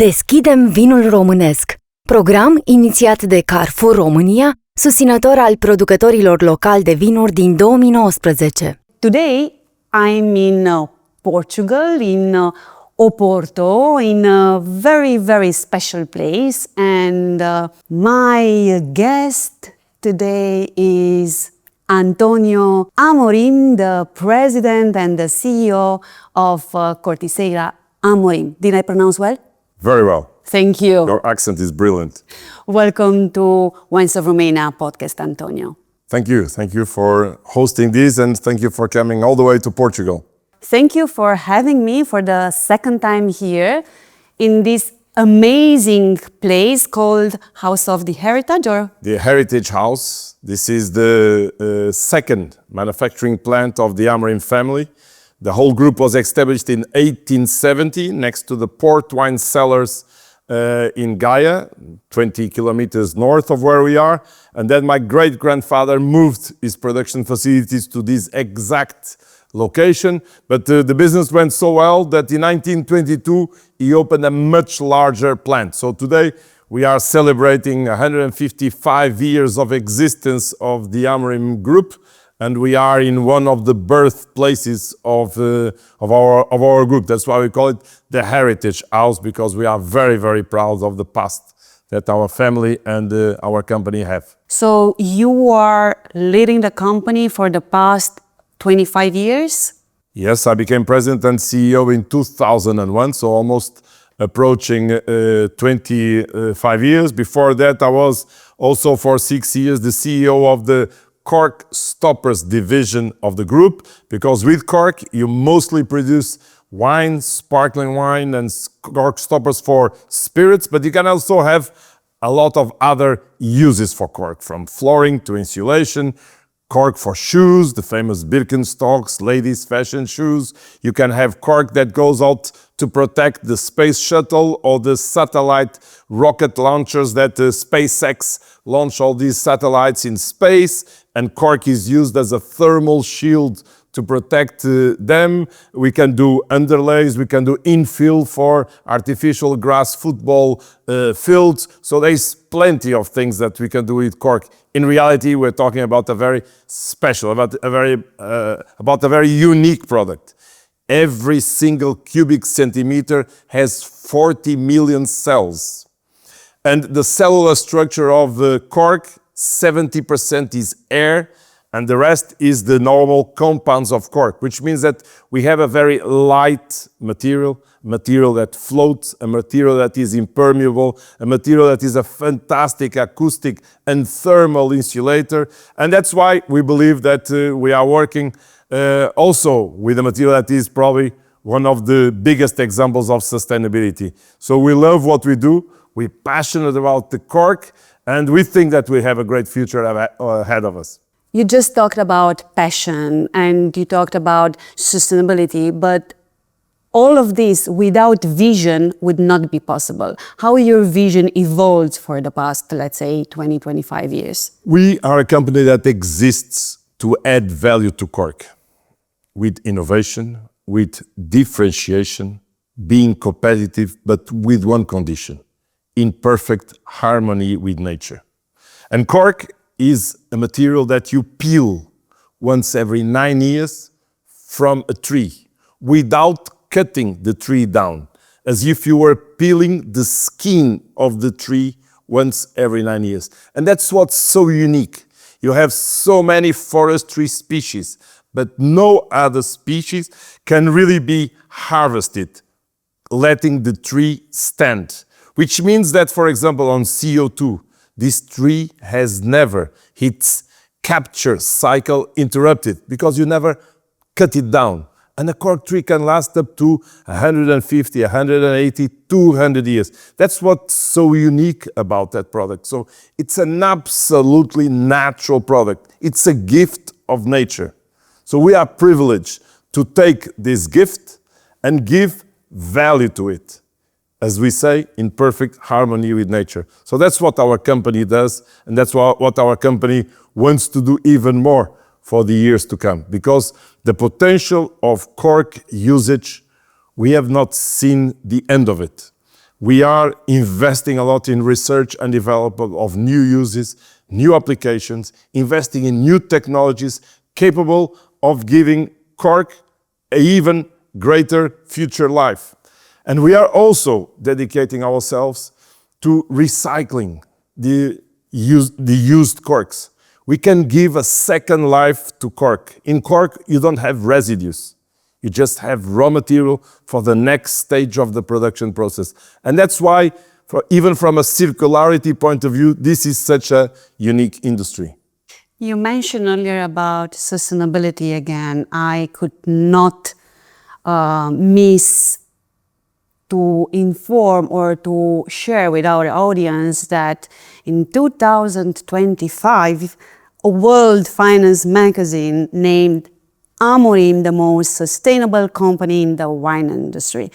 Deschidem vinul românesc, program inițiat de Carrefour România, susținător al producătorilor locali de vinuri din 2019. Today I'm in Portugal, in Oporto, in a very, very special place, and my guest today is Antonio Amorim, the president and the CEO of Corticeira Amorim. Did I pronounce well? Very well. Thank you. Your accent is brilliant. Welcome to Wines of Romania podcast, Antonio. Thank you. Thank you for hosting this, and thank you for coming all the way to Portugal. Thank you for having me for the second time here in this amazing place called House of the Heritage, or? The Heritage House. This is the second manufacturing plant of the Amorim family. The whole group was established in 1870 next to the port wine cellars in Gaia, 20 kilometers north of where we are. And then my great-grandfather moved his production facilities to this exact location. But the business went so well that in 1922, he opened a much larger plant. So today, we are celebrating 155 years of existence of the Amorim Group. And we are in one of the birthplaces of our group. That's why we call it the Heritage House, because we are very, very proud of the past that our family and our company have. So you are leading the company for the past 25 years? Yes, I became president and CEO in 2001, so almost approaching 25 years. Before that, I was also for 6 years the CEO of the Cork stoppers division of the group, because with Cork you mostly produce wine, sparkling wine and Cork stoppers for spirits, but you can also have a lot of other uses for Cork, from flooring to insulation, Cork for shoes, the famous Birkenstocks, ladies' fashion shoes. You can have Cork that goes out to protect the space shuttle or the satellite rocket launchers that SpaceX launch all these satellites in space, and Cork is used as a thermal shield to protect them. We can do underlays, we can do infill for artificial grass football fields. So there's plenty of things that we can do with Cork. In reality, we're talking about a very special, about a very unique product. Every single cubic centimeter has 40 million cells. And the cellular structure of Cork, 70% is air, and the rest is the normal compounds of Cork, which means that we have a very light material that floats, a material that is impermeable, a material that is a fantastic acoustic and thermal insulator. And that's why we believe that we are working also with a material that is probably one of the biggest examples of sustainability. So we love what we do, we're passionate about the Cork, and we think that we have a great future ahead of us. You just talked about passion and you talked about sustainability, but all of this without vision would not be possible. How your vision evolved for the past, let's say, 20, 25 years? We are a company that exists to add value to Cork with innovation, with differentiation, being competitive, but with one condition: in perfect harmony with nature. And Cork is a material that you peel once every 9 years from a tree without cutting the tree down, as if you were peeling the skin of the tree once every 9 years. And that's what's so unique. You have so many forestry species, but no other species can really be harvested, letting the tree stand. Which means that, for example, on CO2, this tree has never its capture cycle interrupted, because you never cut it down. And a cork tree can last up to 150, 180, 200 years. That's what's so unique about that product. So it's an absolutely natural product. It's a gift of nature. So we are privileged to take this gift and give value to it, as we say, in perfect harmony with nature. So that's what our company does, and that's what our company wants to do even more for the years to come, because the potential of cork usage, we have not seen the end of it. We are investing a lot in research and development of new uses, new applications, investing in new technologies capable of giving Cork an even greater future life. And we are also dedicating ourselves to recycling the used corks. We can give a second life to cork. In cork, you don't have residues. You just have raw material for the next stage of the production process. And that's why, even from a circularity point of view, this is such a unique industry. You mentioned earlier about sustainability again. I could not miss to inform or to share with our audience that in 2025, a World Finance magazine named Amorim the most sustainable company in the wine industry.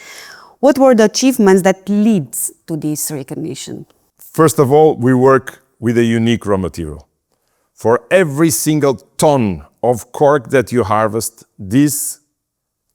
What were the achievements that leads to this recognition? First of all, we work with a unique raw material. For every single ton of cork that you harvest, this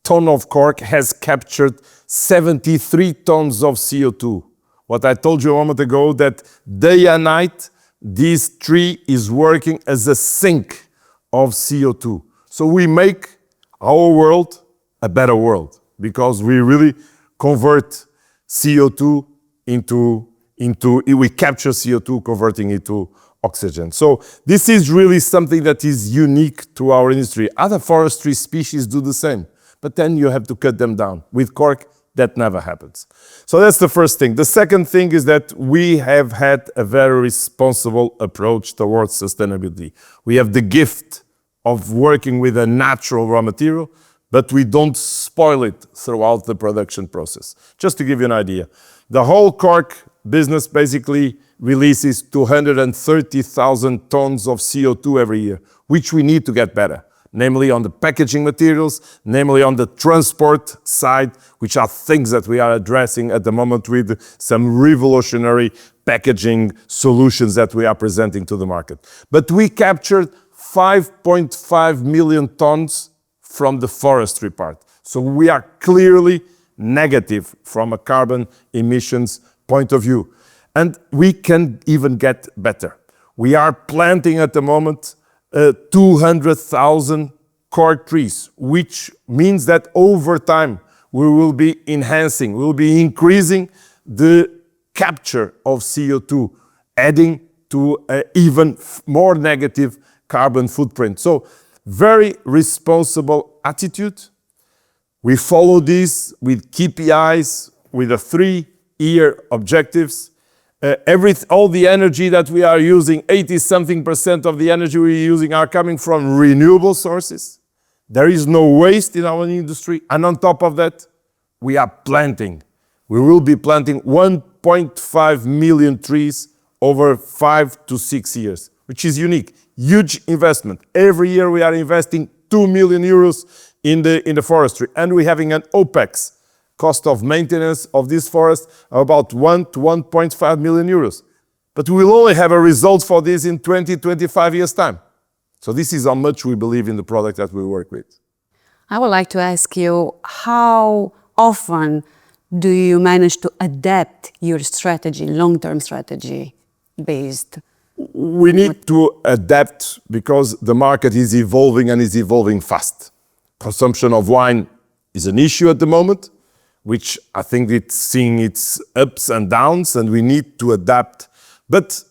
ton of cork has captured 73 tons of CO2. What I told you a moment ago, that day and night, this tree is working as a sink of CO2. So we make our world a better world because we really convert CO2 we capture CO2, converting it to oxygen. So this is really something that is unique to our industry. Other forestry species do the same, but then you have to cut them down. With cork, that never happens. So that's the first thing. The second thing is that we have had a very responsible approach towards sustainability. We have the gift of working with a natural raw material, but we don't spoil it throughout the production process. Just to give you an idea, the whole cork business basically releases 230,000 tons of CO2 every year, which we need to get better, namely on the packaging materials, namely on the transport side, which are things that we are addressing at the moment with some revolutionary packaging solutions that we are presenting to the market. But we captured 5.5 million tons from the forestry part. So we are clearly negative from a carbon emissions point of view. And we can even get better. We are planting at the moment 200,000 cork trees, which means that over time we will be enhancing, we will be increasing the capture of CO2, adding to an even more negative carbon footprint. So very responsible attitude. We follow this with KPIs, with the 3-year objectives. All the energy that we are using, 80-something% of the energy we're using are coming from renewable sources. There is no waste in our industry. And on top of that, we are planting. We will be planting 1.5 million trees over 5 to 6 years, which is unique. Huge investment. Every year we are investing 2 million euros in the forestry. And we're having an OPEX, cost of maintenance of this forest, about 1 to 1.5 million euros. But we will only have a result for this in 20-25 years' time. So this is how much we believe in the product that we work with. I would like to ask you, how often do you manage to adapt your strategy, long-term strategy based? We need to adapt because the market is evolving and is evolving fast. Consumption of wine is an issue at the moment, which I think it's seeing its ups and downs, and we need to adapt. But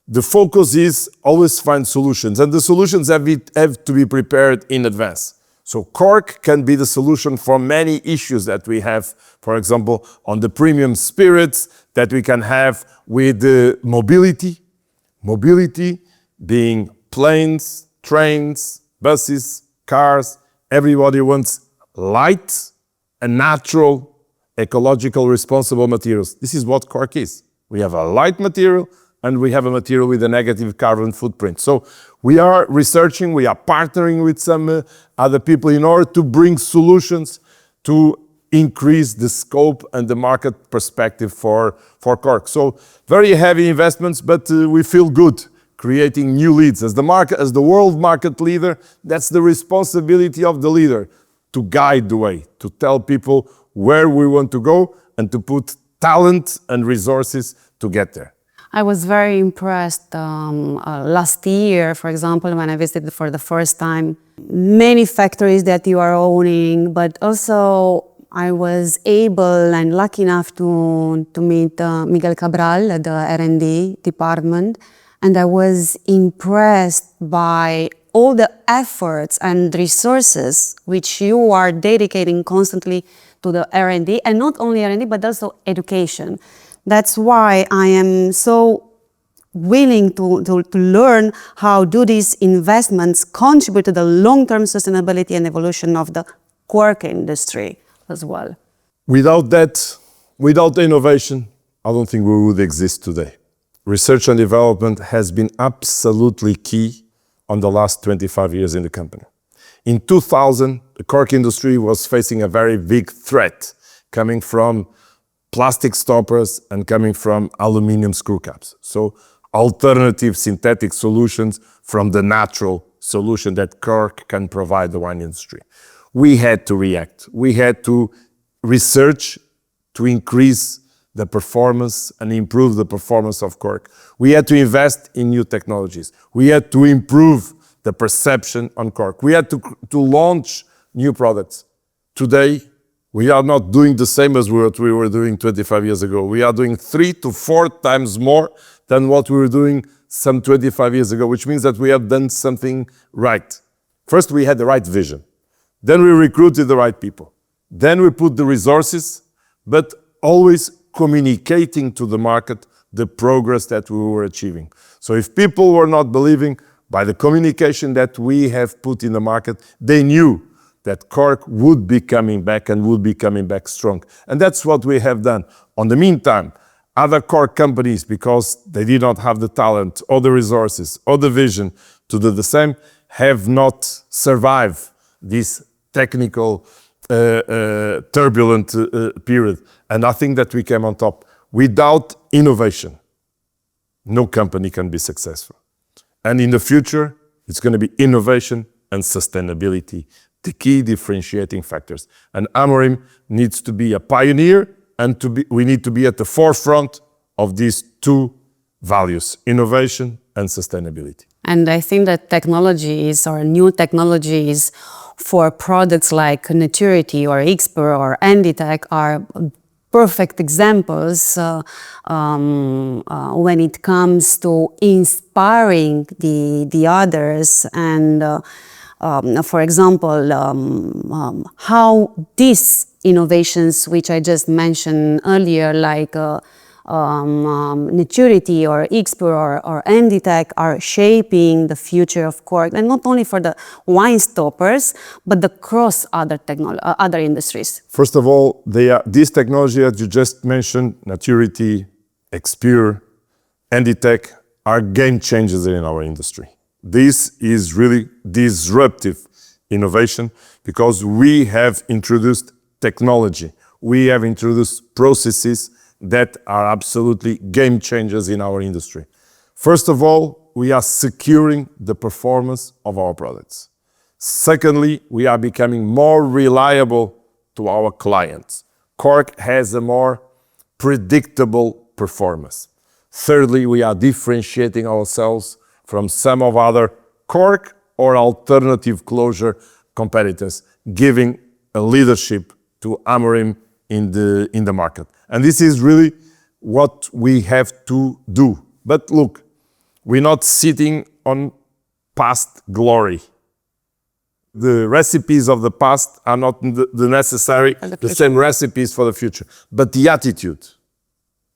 the focus is always find solutions, and the solutions have to be prepared in advance. So cork can be the solution for many issues that we have, for example, on the premium spirits that we can have with the mobility being planes, trains, buses, cars. Everybody wants light and natural, ecological, responsible materials. This is what cork is. We have a light material and we have a material with a negative carbon footprint. So we are researching, we are partnering with some other people in order to bring solutions to increase the scope and the market perspective for cork. So very heavy investments, but we feel good creating new leads. As the world market leader, that's the responsibility of the leader to guide the way, to tell people where we want to go and to put talent and resources to get there. I was very impressed last year, for example, when I visited for the first time, many factories that you are owning, but also I was able and lucky enough to meet Miguel Cabral at the R&D department, and I was impressed by all the efforts and resources which you are dedicating constantly to the R&D, and not only R&D, but also education. That's why I am so willing to learn how do these investments contribute to the long-term sustainability and evolution of the Cork industry as well. Without that, without innovation, I don't think we would exist today. Research and development has been absolutely key on the last 25 years in the company. In 2000, the Cork industry was facing a very big threat coming from plastic stoppers and coming from aluminum screw caps. So alternative synthetic solutions from the natural solution that Cork can provide the wine industry. We had to react. We had to research to increase the performance and improve the performance of Cork. We had to invest in new technologies. We had to improve the perception on Cork. We had to launch new products. Today, we are not doing the same as what we were doing 25 years ago. We are doing 3 to 4 times more than what we were doing some 25 years ago, which means that we have done something right. First, we had the right vision. Then we recruited the right people. Then we put the resources, but always communicating to the market the progress that we were achieving. So if people were not believing by the communication that we have put in the market, they knew that Cork would be coming back and would be coming back strong. And that's what we have done. On the meantime, other Cork companies, because they did not have the talent or the resources or the vision to do the same, have not survived this technical turbulent period. And I think that we came on top. Without innovation, no company can be successful. And in the future, it's going to be innovation and sustainability, the key differentiating factors. And Amorim needs to be a pioneer, and we need to be at the forefront of these two values, innovation and sustainability. And I think that technologies or new technologies for products like Naturity or Xper or Enditech are perfect examples when it comes to inspiring the others. And for example, how these innovations, which I just mentioned earlier, like Naturity or Xper or Enditech, are shaping the future of Cork, and not only for the wine stoppers, but across other industries. First of all, this technology that you just mentioned, Naturity, Xper, Enditech, are game changers in our industry. This is really disruptive innovation because we have introduced technology. We have introduced processes that are absolutely game changers in our industry. First of all, we are securing the performance of our products. Secondly, we are becoming more reliable to our clients. Cork has a more predictable performance. Thirdly, we are differentiating ourselves from some of other Cork or alternative closure competitors, giving a leadership to Amorim in the market. And this is really what we have to do. But look, we're not sitting on past glory. The recipes of the past are not the same recipes for the future. But the attitude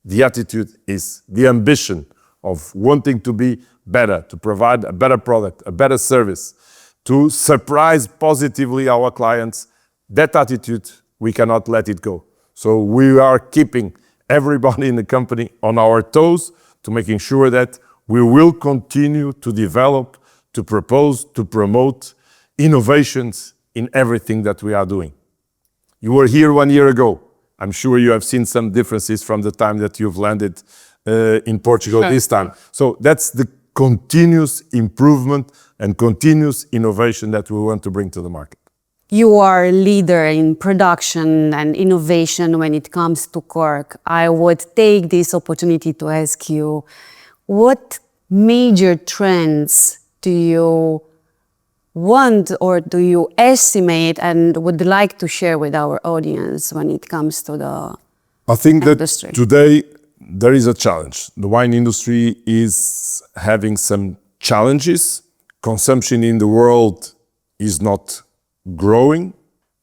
is the ambition of wanting to be better, to provide a better product, a better service, to surprise positively our clients. That attitude, we cannot let it go. So we are keeping everybody in the company on our toes to making sure that we will continue to develop, to propose, to promote innovations in everything that we are doing. You were here 1 year ago. I'm sure you have seen some differences from the time that you've landed in Portugal this time. So that's the continuous improvement and continuous innovation that we want to bring to the market. you are a leader in production and innovation when it comes to cork. I would take this opportunity to ask you, what major trends do you want or do you estimate and would like to share with our audience when it comes to the I think industry? that today there is a challenge. The wine industry is having some challenges. Consumption in the world is not growing.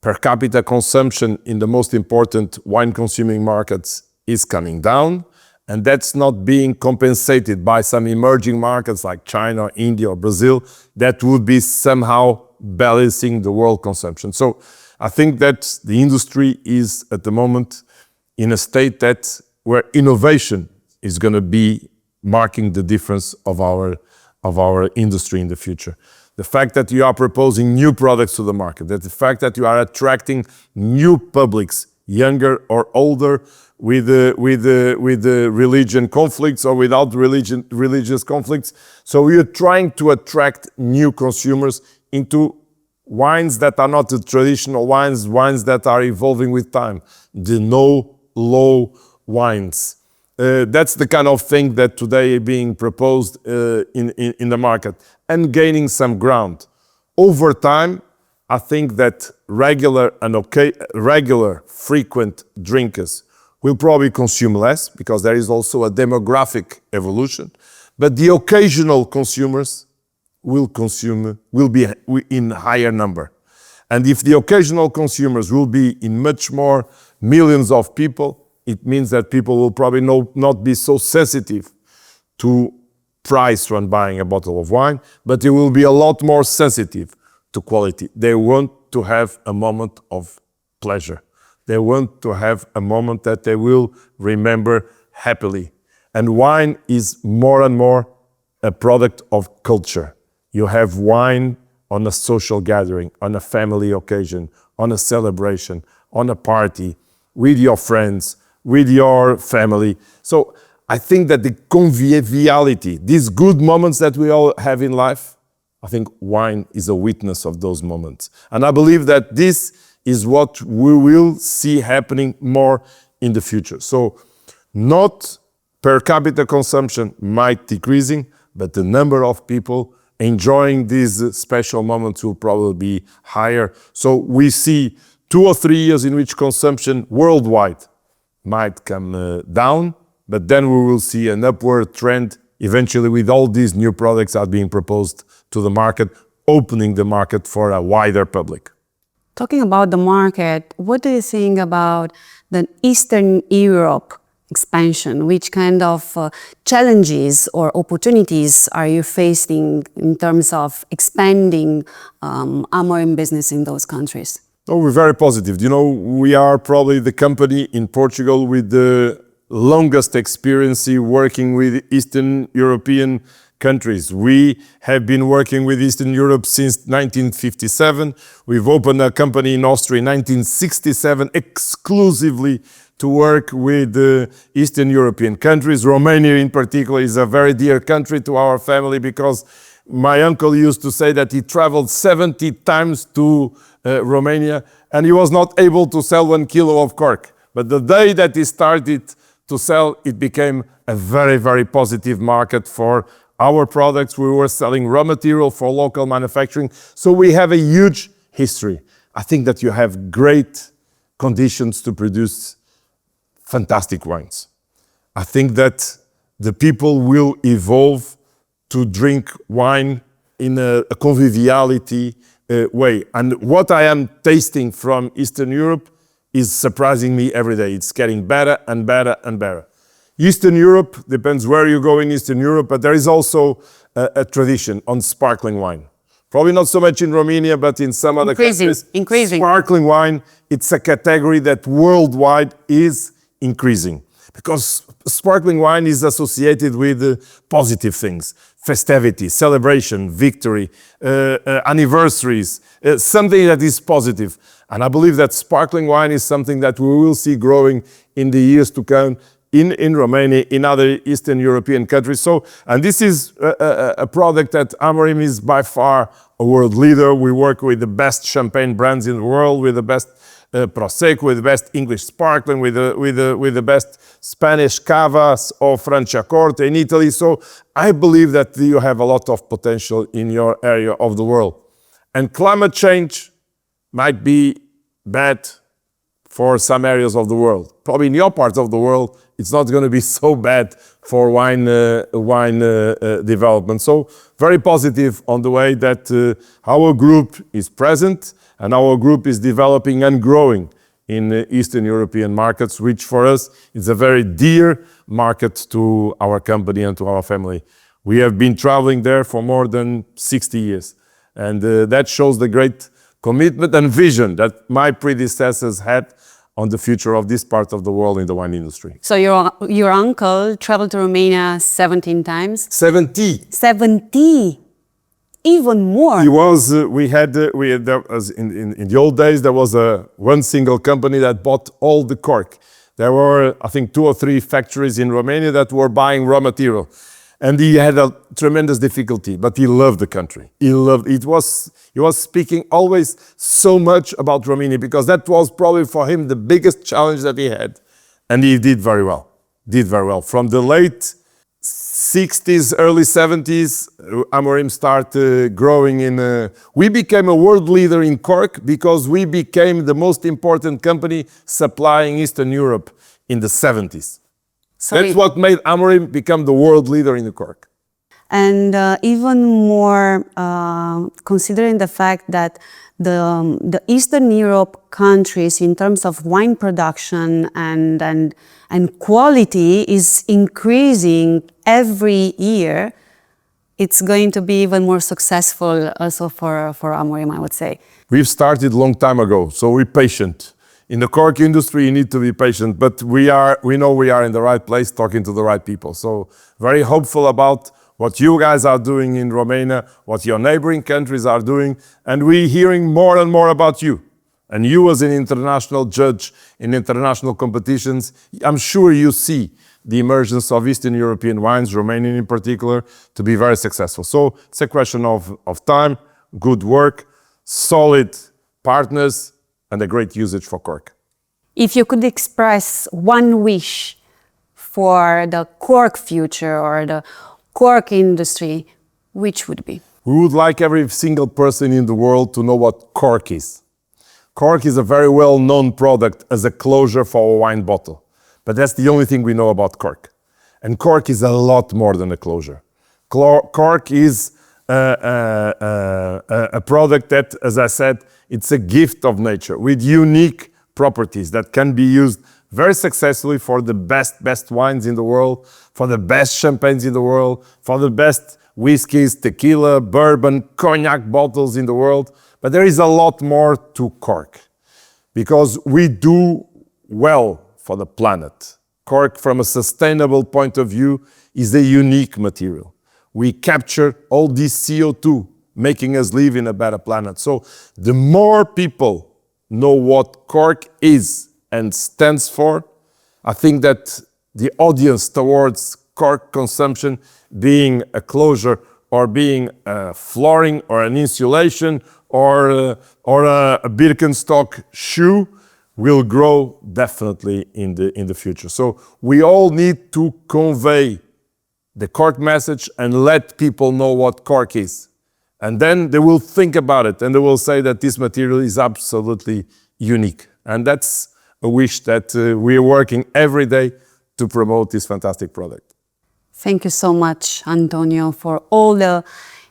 Per capita consumption in the most important wine consuming markets is coming down. And that's not being compensated by some emerging markets like China, India, or Brazil that would be somehow balancing the world consumption. So I think that the industry is at the moment in a state where innovation is going to be marking the difference of our industry in the future. The fact that you are proposing new products to the market, that the fact that you are attracting new publics, younger or older, with the religion conflicts or without religious conflicts. So we are trying to attract new consumers into wines that are not the traditional wines that are evolving with time, the no-low wines. That's the kind of thing that today is being proposed in the market and gaining some ground. Over time, I think that regular, frequent drinkers will probably consume less because there is also a demographic evolution. But the occasional consumers will be in higher number. And if the occasional consumers will be in much more millions of people, it means that people will probably not be so sensitive to price when buying a bottle of wine, but they will be a lot more sensitive to quality. They want to have a moment of pleasure. They want to have a moment that they will remember happily. And wine is more and more a product of culture. You have wine on a social gathering, on a family occasion, on a celebration, on a party, with your friends, with your family. So I think that the conviviality, these good moments that we all have in life, I think wine is a witness of those moments. And I believe that this is what we will see happening more in the future. So not per capita consumption might decreasing, but the number of people enjoying these special moments will probably be higher. So we see 2 or 3 years in which consumption worldwide might come down, but then we will see an upward trend eventually with all these new products that are being proposed to the market, opening the market for a wider public. Talking about the market, what do you think about the Eastern Europe expansion? Which kind of challenges or opportunities are you facing in terms of expanding Amorim business in those countries? Oh, we're very positive. You know, we are probably the company in Portugal with the longest experience working with Eastern European countries. We have been working with Eastern Europe since 1957. We've opened a company in Austria in 1967 exclusively to work with the Eastern European countries. Romania in particular is a very dear country to our family because my uncle used to say that he traveled 70 times to Romania and he was not able to sell 1 kilo of cork. But the day that he started to sell, it became a very, very positive market for our products. We were selling raw material for local manufacturing. So we have a huge history. I think that you have great conditions to produce fantastic wines. I think that the people will evolve to drink wine in a conviviality way. And what I am tasting from Eastern Europe is surprising me every day. It's getting better and better and better. Eastern Europe, depends where you go in Eastern Europe, but there is also a tradition on sparkling wine. Probably not so much in Romania, but in some other countries. Increasing. Sparkling wine, it's a category that worldwide is increasing. Because sparkling wine is associated with positive things. Festivity, celebration, victory, anniversaries, something that is positive. And I believe that sparkling wine is something that we will see growing in the years to come, in Romania, in other Eastern European countries. So, and this is a product that Amorim is by far a world leader. We work with the best champagne brands in the world, with the best Prosecco, with the best English sparkling, with the best Spanish cavas or Franciacorta in Italy. So I believe that you have a lot of potential in your area of the world. And climate change might be bad for some areas of the world. Probably in your part of the world, it's not going to be so bad for wine development. So very positive on the way that our group is present and our group is developing and growing in Eastern European markets, which for us is a very dear market to our company and to our family. We have been traveling there for more than 60 years. And that shows the great commitment and vision that my predecessors had on the future of this part of the world in the wine industry. So your uncle traveled to Romania 17 times? 70. 70! Even more. He was, in the old days, there was one single company that bought all the cork. There were, I think, 2 or 3 factories in Romania that were buying raw material. And he had a tremendous difficulty, but he loved the country. He was speaking always so much about Romania because that was probably for him the biggest challenge that he had. And he did very well, From the late 60s, early 70s, Amorim started growing we became a world leader in cork because we became the most important company supplying Eastern Europe in the 70s. That's what made Amorim become the world leader in the cork. And even more, considering the fact that the Eastern Europe countries, in terms of wine production and quality, is increasing every year, it's going to be even more successful also for Amorim, I would say. We've started a long time ago, so we're patient. In the cork industry, you need to be patient, but we know we are in the right place, talking to the right people. So very hopeful about what you guys are doing in Romania, what your neighboring countries are doing, and we're hearing more and more about you. And you as an international judge in international competitions, I'm sure you see the emergence of Eastern European wines, Romanian in particular, to be very successful. So it's a question of time, good work, solid partners, and a great usage for cork. If you could express one wish for the cork future or the cork industry, which would be? We would like every single person in the world to know what cork is. Cork is a very well-known product as a closure for a wine bottle. But that's the only thing we know about cork. And cork is a lot more than a closure. Cork is a product that, as I said, it's a gift of nature with unique properties that can be used very successfully for the best wines in the world, for the best champagnes in the world, for the best whiskeys, tequila, bourbon, cognac bottles in the world. But there is a lot more to cork because we do well for the planet. Cork, from a sustainable point of view, is a unique material. We capture all this CO2, making us live in a better planet. So the more people know what cork is and stands for, I think that the audience towards cork consumption, being a closure or being a flooring or an insulation or a Birkenstock shoe, will grow definitely in the future. So we all need to convey the cork message and let people know what cork is. And then they will think about it and they will say that this material is absolutely unique. And that's a wish that we are working every day to promote this fantastic product. Thank you so much, Antonio, for all the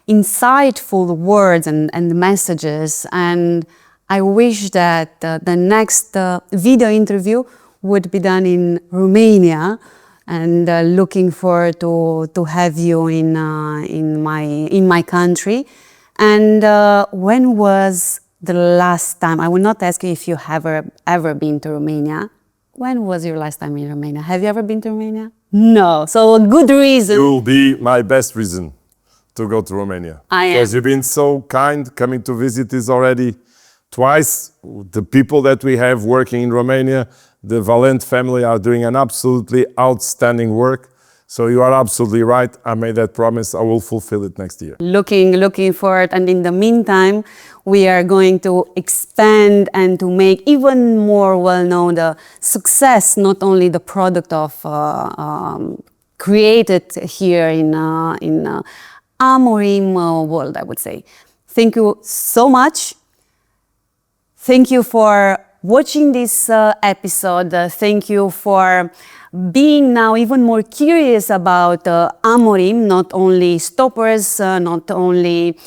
insightful words and messages. And I wish that the next video interview would be done in Romania, and looking forward to have you in my country. And when was the last time? I will not ask you if you have ever been to Romania. When was your last time in Romania? Have you ever been to Romania? No. So a good reason. You will be my best reason to go to Romania. Because you've been so kind coming to visit us already twice. The people that we have working in Romania, The Valent family are doing an absolutely outstanding work. So you are absolutely right. I made that promise. I will fulfill it next year. Looking forward. And in the meantime, we are going to expand and to make even more well-known the success, not only the product of created here in Amorim world, I would say. Thank you so much. Thank you for watching this episode. Thank you for being now even more curious about Amorim, not only stoppers, not only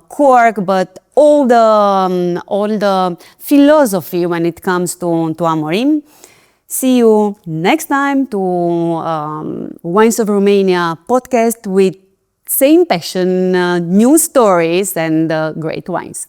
Cork, but all the philosophy when it comes to Amorim. See you next time to Wines of Romania podcast with same passion, new stories and great wines.